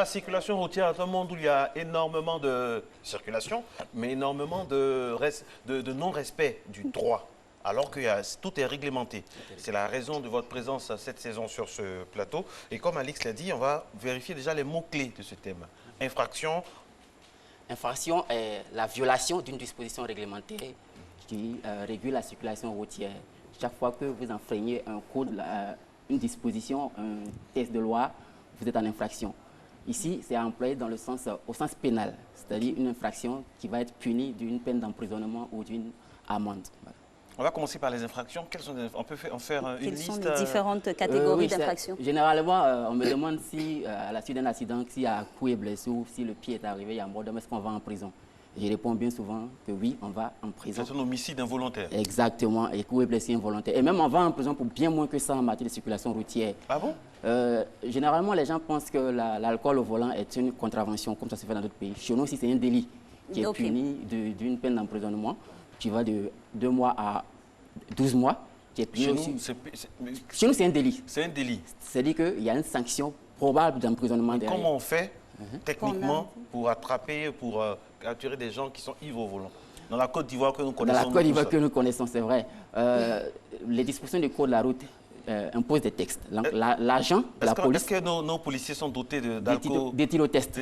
La circulation routière est un monde où il y a énormément de circulation, mais énormément de non-respect du droit, alors que tout est réglementé. C'est la raison de votre présence cette saison sur ce plateau. Et comme Alix l'a dit, on va vérifier déjà les mots-clés de ce thème. Infraction. Infraction est la violation d'une disposition réglementaire qui régule la circulation routière. Chaque fois que vous enfreignez un code, une disposition, un texte de loi, vous êtes en infraction. Ici, c'est employé dans le sens, au sens pénal, c'est-à-dire une infraction qui va être punie d'une peine d'emprisonnement ou d'une amende. On va commencer par les infractions. On peut en faire une liste. Quelles sont les différentes catégories d'infractions? Généralement, on me demande si, à la suite d'un accident, s'il y a coup et blessure, ou si le pied est arrivé, il y a mort d'homme, est-ce qu'on va en prison? Je réponds bien souvent que oui, on va en prison. C'est un homicide involontaire. Exactement, et coup et blessure involontaire. Et même on va en prison pour bien moins que ça en matière de circulation routière. Ah bon? Généralement, les gens pensent que l'alcool au volant est une contravention, comme ça se fait dans d'autres pays. Chez nous aussi, c'est un délit qui est puni d'une peine d'emprisonnement qui va de 2 mois à 12 mois. Qui est puni chez nous, c'est un délit. C'est un délit. C'est-à-dire qu'il y a une sanction probable d'emprisonnement derrière. Comment on fait techniquement pour attraper, pour capturer des gens qui sont ivres au volant? Dans la Côte d'Ivoire que nous connaissons. Dans la Côte d'Ivoire que nous connaissons, c'est vrai. Les dispositions du code de la route imposent des textes. L'agent, la police... Est-ce que nos policiers sont dotés d'alcool? D'éthylotest.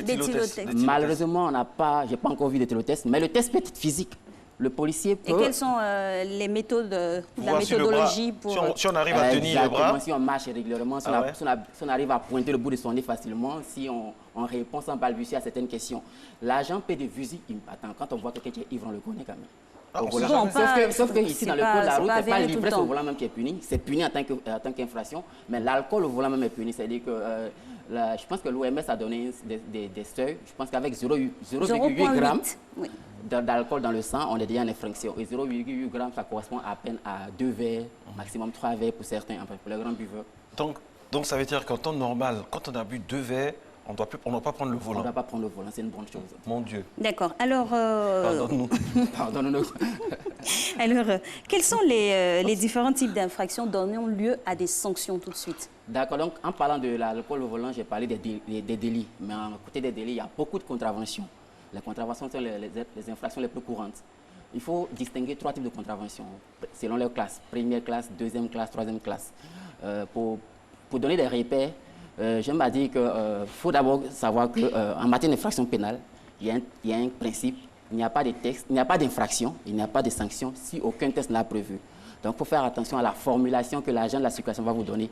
Malheureusement, je n'ai pas encore vu d'éthylotest, mais le test peut être physique. Le policier peut... Et quelles sont les méthodes, la méthodologie pour... Si on arrive à tenir le bras... Si on marche régulièrement, si on arrive à pointer le bout de son nez facilement, si on répond sans balbutier à certaines questions. L'agent peut de visu impatient. Quand on voit quelqu'un qui est ivre, on le connaît quand même. Sauf que ici, dans le code de la route, ce n'est pas l'ivresse au volant même qui est puni. C'est puni en tant qu'infraction, mais l'alcool au volant même est puni. C'est-à-dire que je pense que l'OMS a donné des seuils. Je pense qu'avec 0,8 grammes d'alcool dans le sang, on est déjà en infraction. Et 0,8 grammes, ça correspond à peine à 2 verres, maximum 3 verres pour certains, enfin pour les grands buveurs. Donc ça veut dire qu'en temps normal, quand on a bu 2 verres, on ne doit pas prendre le volant. On ne doit pas prendre le volant, c'est une bonne chose. Mon Dieu. D'accord. Alors... Pardonne-nous. Pardonne-nous. Alors, quels sont les différents types d'infractions donnant lieu à des sanctions tout de suite? D'accord. Donc, en parlant de l'alcool au volant, j'ai parlé des délits. Mais à côté des délits, il y a beaucoup de contraventions. Les contraventions sont les infractions les plus courantes. Il faut distinguer 3 types de contraventions selon leur classe. Première classe, deuxième classe, troisième classe. Pour donner des repères, j'aime à dire qu'il faut d'abord savoir qu'en matière d'infraction pénale, il y a un principe. Il n'y a pas de texte, il n'y a pas d'infraction, il n'y a pas de sanction si aucun texte n'a prévu. Donc, il faut faire attention à la formulation que l'agent de la circulation va vous donner.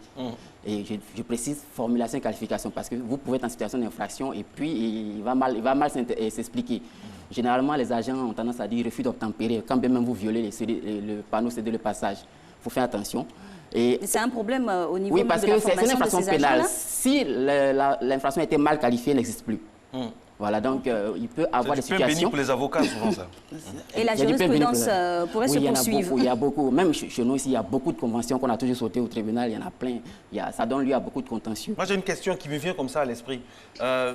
Et je précise formulation et qualification parce que vous pouvez être en situation d'infraction et puis il va mal s'expliquer. Généralement, les agents ont tendance à dire refus d'obtempérer quand bien même vous violez le panneau cédé le passage. Il faut faire attention. C'est un problème au niveau de la formation de ces agents-là. Oui, parce que c'est une infraction pénale. Si l'infraction a été mal qualifiée, elle n'existe plus. Voilà, donc il peut avoir des situations... C'est béni pour les avocats, souvent, ça. Et la jurisprudence pourrait se poursuivre. Il y a beaucoup. Même chez nous, ici, il y a beaucoup de conventions qu'on a toujours sautées au tribunal. Il y en a plein. Ça donne lieu à beaucoup de contentieux. Moi, j'ai une question qui me vient comme ça à l'esprit.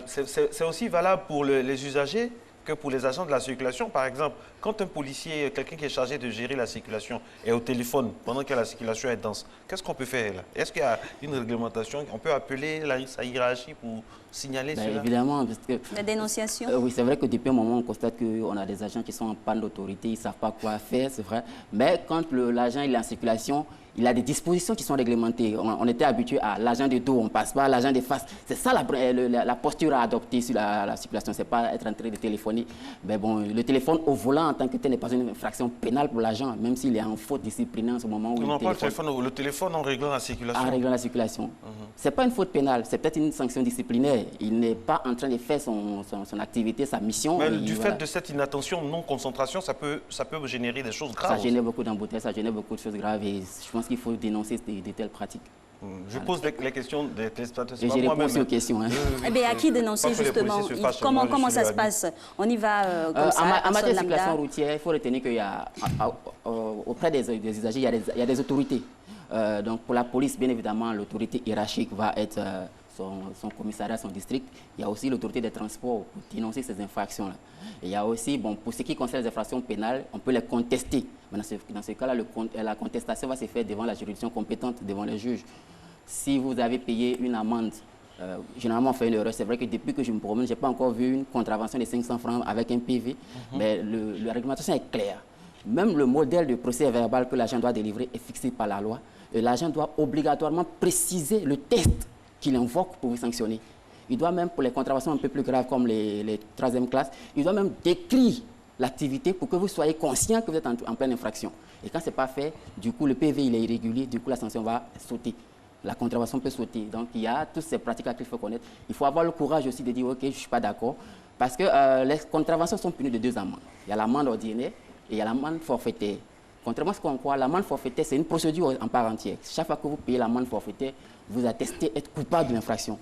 C'est aussi valable pour les usagers que pour les agents de la circulation. Par exemple, quand un policier, quelqu'un qui est chargé de gérer la circulation, est au téléphone pendant que la circulation est dense, qu'est-ce qu'on peut faire là? Est-ce qu'il y a une réglementation? On peut appeler sa hiérarchie pour signaler cela? Évidemment. Parce que, la dénonciation? Oui, c'est vrai que depuis un moment, on constate qu'on a des agents qui sont en panne d'autorité, ils ne savent pas quoi faire, c'est vrai. Mais quand l'agent est en circulation, il a des dispositions qui sont réglementées. On était habitué à l'agent de dos, on passe pas à l'agent de face. C'est ça la posture à adopter sur la circulation. Ce n'est pas être en train de téléphoner. Mais bon, le téléphone au volant en tant que tel n'est pas une infraction pénale pour l'agent, même s'il est en faute disciplinaire en ce moment où il téléphone. Le téléphone en réglant la circulation. En réglant la circulation. Ce n'est pas une faute pénale, c'est peut-être une sanction disciplinaire. Il n'est pas en train de faire son activité, sa mission. Mais du fait de cette inattention, non-concentration, ça peut générer des choses graves. Ça génère beaucoup d'embouteillages, ça génère beaucoup de choses graves et je pense qu'il faut dénoncer de telles pratiques. Je pose les questions des téléspectateurs. J'ai répondu aux questions. Eh bien, à qui dénoncer justement? Comment ça se passe? On y va comme ça? En matière de circulation routière, il faut retenir qu'il y a, auprès des usagers, il y a des autorités. Donc pour la police, bien évidemment, l'autorité hiérarchique va être son commissariat, son district. Il y a aussi l'autorité des transports pour dénoncer ces infractions-là. Il y a aussi, pour ce qui concerne les infractions pénales, on peut les contester. Mais dans ce cas-là, la contestation va se faire devant la juridiction compétente, devant les juges. Si vous avez payé une amende généralement, on fait une erreur. C'est vrai que depuis que je me promène, je n'ai pas encore vu une contravention de 500 francs avec un PV, mais la réglementation est claire. Même le modèle de procès verbal que l'agent doit délivrer est fixé par la loi. Et l'agent doit obligatoirement préciser le test qu'il invoque pour vous sanctionner. Il doit même, pour les contraventions un peu plus graves comme les 3e classes, il doit même décrire l'activité pour que vous soyez conscient que vous êtes en pleine infraction. Et quand ce n'est pas fait, du coup, le PV il est irrégulier, du coup, la sanction va sauter. La contravention peut sauter. Donc, il y a toutes ces pratiques-là qu'il faut connaître. Il faut avoir le courage aussi de dire, OK, je ne suis pas d'accord. Parce que les contraventions sont punies de 2 amendes. Il y a l'amende ordinaire et il y a l'amende forfaitaire. Contrairement à ce qu'on croit, l'amende forfaitaire, c'est une procédure en part entière. Chaque fois que vous payez l'amende forfaitaire, vous attestez être coupable de l'infraction.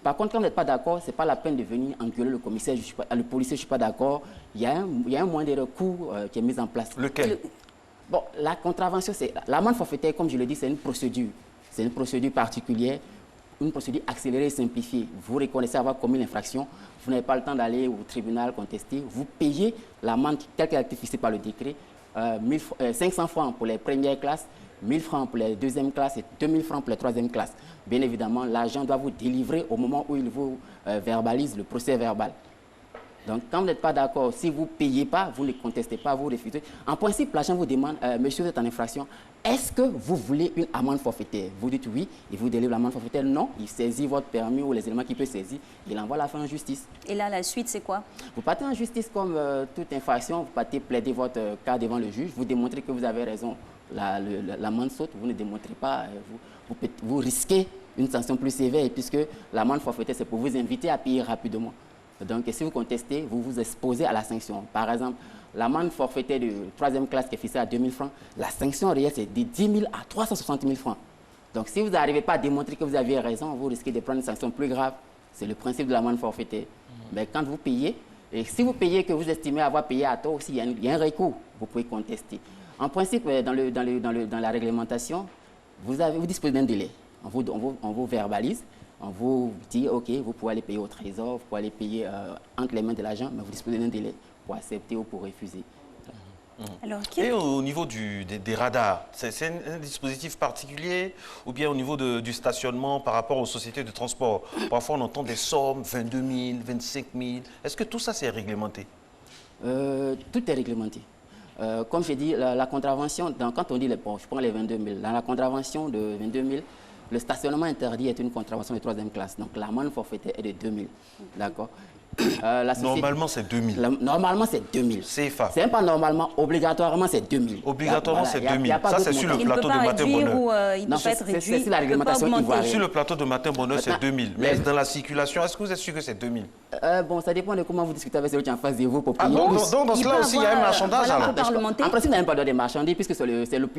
Par contre, quand vous n'êtes pas d'accord, ce n'est pas la peine de venir engueuler le commissaire, le policier, je ne suis pas d'accord. Il y a un moyen de recours qui est mis en place. Lequel? Bon, la contravention, c'est l'amende forfaitaire, comme je l'ai dit, c'est une procédure. C'est une procédure particulière, une procédure accélérée et simplifiée. Vous reconnaissez avoir commis l'infraction, vous n'avez pas le temps d'aller au tribunal contester, vous payez l'amende telle qu'elle a été fixée par le décret, 500 francs pour les premières classes, 1000 francs pour les 2e classes et 2000 francs pour les 3e classes. Bien évidemment, l'agent doit vous délivrer au moment où il vous verbalise le procès verbal. Donc, quand vous n'êtes pas d'accord, si vous ne payez pas, vous ne contestez pas, vous refusez. En principe, l'agent vous demande, monsieur, vous êtes en infraction, est-ce que vous voulez une amende forfaitaire? Vous dites oui, il vous délivre l'amende forfaitaire. Non, il saisit votre permis ou les éléments qu'il peut saisir, il envoie la fin en justice. Et là, la suite, c'est quoi? Vous partez en justice comme toute infraction, vous partez plaider votre cas devant le juge, vous démontrez que vous avez raison, l'amende saute, vous ne démontrez pas, vous risquez une sanction plus sévère, puisque l'amende forfaitaire, c'est pour vous inviter à payer rapidement. Donc, si vous contestez, vous vous exposez à la sanction. Par exemple, l'amende forfaitaire de 3e classe qui est fixée à 2000 francs, la sanction réelle, c'est de 10 000 à 360 000 francs. Donc, si vous n'arrivez pas à démontrer que vous aviez raison, vous risquez de prendre une sanction plus grave. C'est le principe de l'amende forfaitaire. Mais quand vous payez, et si vous payez que vous estimez avoir payé à tort aussi, il y a un recours, vous pouvez contester. En principe, dans la réglementation, vous disposez d'un délai. On vous verbalise. On vous dit, OK, vous pouvez aller payer au trésor, vous pouvez aller payer entre les mains de l'agent, mais vous disposez d'un délai pour accepter ou pour refuser. Alors, Et au niveau des radars, c'est un dispositif particulier ou bien au niveau du stationnement par rapport aux sociétés de transport? Parfois, on entend des sommes, 22 000, 25 000. Est-ce que tout ça, c'est réglementé? Tout est réglementé. Comme j'ai dit, la contravention, quand on dit, je prends les 22 000, dans la contravention de 22 000, le stationnement interdit est une contravention de 3e classe. Donc, l'amende forfaitaire est de 2 000. D'accord. Normalement, c'est 2 000. Normalement, c'est 2 000. CFA. C'est même pas normalement, obligatoirement, c'est 2 000. Obligatoirement, c'est 2 000. Ça, c'est sur le plateau de Matin Bonheur. Il ne peut pas être réduit. C'est la réglementation ivoirienne. Sur le plateau de Matin Bonheur, c'est 2 000. Mais dans la circulation, est-ce que vous êtes sûr que c'est 2 000? Bon, ça dépend de comment vous discutez avec celui qui est en face de vous pour payer plus. Donc, dans cela aussi, il y a un marchandage. Voilà, En principe, il n'y a même pas de marchandises, puisque c'est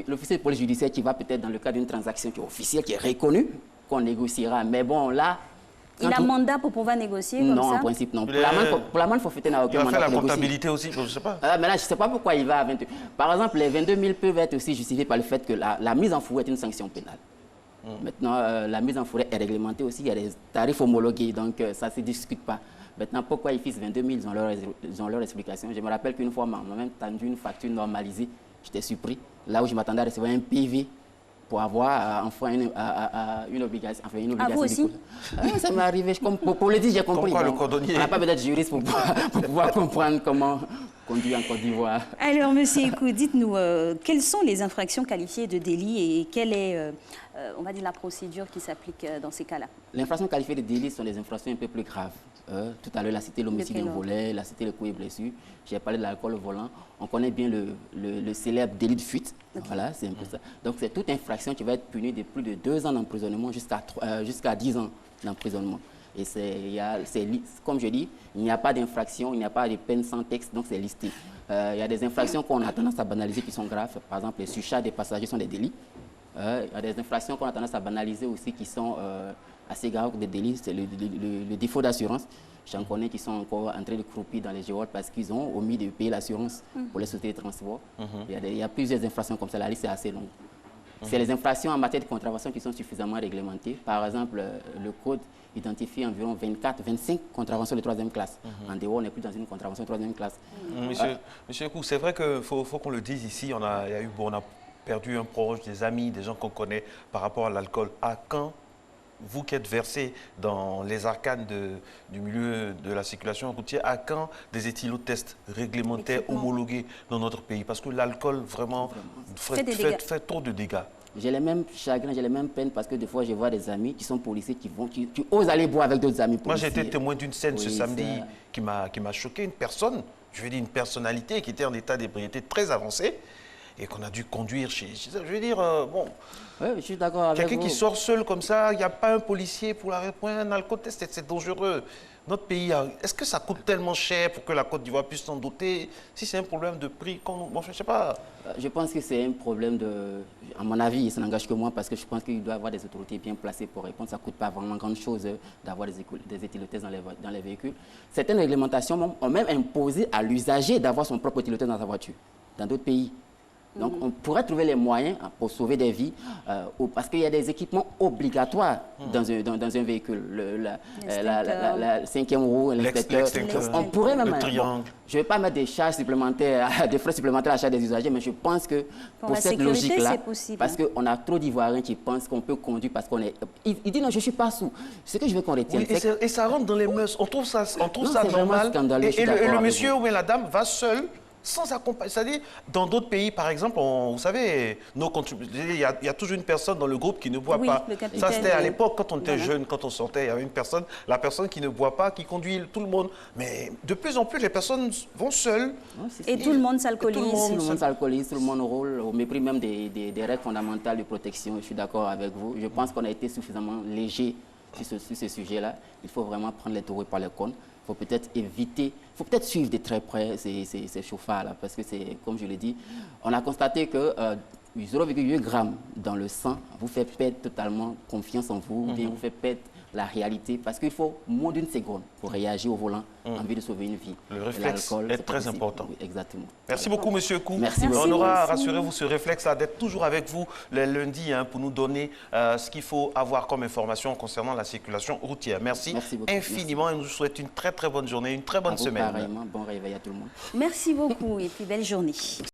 l'officier de police judiciaire qui va peut-être dans le cadre d'une transaction qui est officielle, qui est reconnue, qu'on négociera. Mais bon, là... Il a mandat pour pouvoir négocier comme ça? Non, en principe, non. Pour l'amende forfaitaire, il n'a aucun mandat. Il va faire la comptabilité aussi, je ne sais pas. Mais là, je ne sais pas pourquoi il va à 22 000. Par exemple, les 22 000 peuvent être aussi justifiés par le fait que la mise en fourrière est une sanction pénale. Maintenant, la mise en fourrière est réglementée aussi. Il y a des tarifs homologués, donc ça ne se discute pas. Maintenant, pourquoi ils fixent 22 000, ils ont leur explication. Je me rappelle qu'une fois, on m'a même tendu une facture normalisée. J'étais surpris. Là où je m'attendais à recevoir un PV pour avoir enfin une obligation. Enfin, une obligation. À vous aussi? Ça m'est arrivé. Pour le dire, j'ai compris. Pourquoi le cordonnier? On n'a pas besoin d'être juriste pour pouvoir comprendre comment conduire en Côte d'Ivoire. Alors, monsieur Ekou, dites-nous, quelles sont les infractions qualifiées de délit et quelle est, on va dire, la procédure qui s'applique dans ces cas-là? L'infraction qualifiée de délit sont des infractions un peu plus graves. Tout à l'heure, la cité l'homicide au volet, la cité le coups et blessures. J'ai parlé de l'alcool au volant. On connaît bien le célèbre délit de fuite. Okay. Voilà, c'est un peu ça. Donc, c'est toute infraction qui va être punie de plus de 2 ans d'emprisonnement jusqu'à 10 ans d'emprisonnement. Et comme je dis, il n'y a pas d'infraction, il n'y a pas de peine sans texte, donc c'est listé. Il y a des infractions qu'on a tendance à banaliser qui sont graves. Par exemple, les surchats des passagers sont des délits. Il y a des infractions qu'on a tendance à banaliser aussi qui sont assez graves des délits. C'est le défaut d'assurance. J'en connais qui sont encore en train de croupir dans les géoles parce qu'ils ont omis de payer l'assurance pour les sociétés de transport. Il y a plusieurs infractions comme ça, la liste est assez longue. C'est les infractions en matière de contravention qui sont suffisamment réglementées. Par exemple, le code identifie environ 24-25 contraventions de 3e classe. En dehors, on n'est plus dans une contravention de 3e classe. Monsieur Ekou, c'est vrai qu'il faut qu'on le dise ici. On a perdu un proche, des amis, des gens qu'on connaît par rapport à l'alcool. À quand vous qui êtes versé dans les arcanes du milieu de la circulation routière, à quand des éthylotests réglementaires, homologués dans notre pays? Parce que l'alcool, vraiment, fait trop de dégâts. J'ai les mêmes chagrins, j'ai les mêmes peines parce que des fois, je vois des amis qui sont policiers qui osent aller boire avec d'autres amis policiers. Moi, j'ai été témoin d'une scène ce samedi qui m'a choqué. Une personne, je veux dire une personnalité qui était en état d'ébriété très avancé et qu'on a dû conduire chez je veux dire, bon... Oui, je suis d'accord avec vous. Quelqu'un qui sort seul comme ça, il n'y a pas un policier pour la répondre, un alcotest, c'est dangereux. Notre pays, est-ce que ça coûte tellement cher pour que la Côte d'Ivoire puisse s'en doter? Si c'est un problème de prix, bon, je ne sais pas. Je pense que c'est un problème de... À mon avis, ça n'engage que moi parce que je pense qu'il doit y avoir des autorités bien placées pour répondre. Ça ne coûte pas vraiment grand-chose d'avoir des éthylotestes dans les véhicules. Certaines réglementations ont même imposé à l'usager d'avoir son propre éthylotest dans sa voiture, dans d'autres pays. Donc, on pourrait trouver les moyens pour sauver des vies, parce qu'il y a des équipements obligatoires dans un véhicule. La cinquième roue, l'inspecteur. On pourrait même... triangle. Je ne vais pas mettre des charges supplémentaires, des frais supplémentaires à la charge des usagers, mais je pense que pour cette logique-là, parce qu'on a trop d'Ivoiriens qui pensent qu'on peut conduire parce qu'on est... Il dit non, je ne suis pas sous. Ce que je veux qu'on retienne, et ça rentre dans les mœurs. On trouve ça normal. Et le monsieur ou la dame va seul, sans accompagner. C'est-à-dire, dans d'autres pays, par exemple, vous savez, il y a toujours une personne dans le groupe qui ne boit pas. Ça, c'était à l'époque, quand on était jeune, quand on sortait, il y avait une personne, la personne qui ne boit pas, qui conduit tout le monde. Mais de plus en plus, les personnes vont seules. Et tout le monde s'alcoolise. Tout le monde s'alcoolise, tout le monde roule, au mépris même des règles fondamentales de protection. Je suis d'accord avec vous. Je pense qu'on a été suffisamment léger sur ce sujet-là. Il faut vraiment prendre les taureaux par les cornes. Il faut peut-être éviter, il faut peut-être suivre de très près ces chauffards-là, parce que c'est, comme je l'ai dit, on a constaté que 0,8 g dans le sang vous fait perdre totalement confiance en vous, ou bien vous fait perdre la réalité, parce qu'il faut moins d'une seconde pour réagir au volant en vue de sauver une vie. Le réflexe est très important. Oui, exactement. Merci beaucoup, Monsieur Kou. Merci beaucoup. On aura, rassurez-vous, ce réflexe-là d'être toujours avec vous le lundi pour nous donner ce qu'il faut avoir comme information concernant la circulation routière. Merci infiniment et nous souhaitons une très très bonne journée, une très bonne semaine. Pareillement, bon réveil à tout le monde. Merci beaucoup et puis belle journée.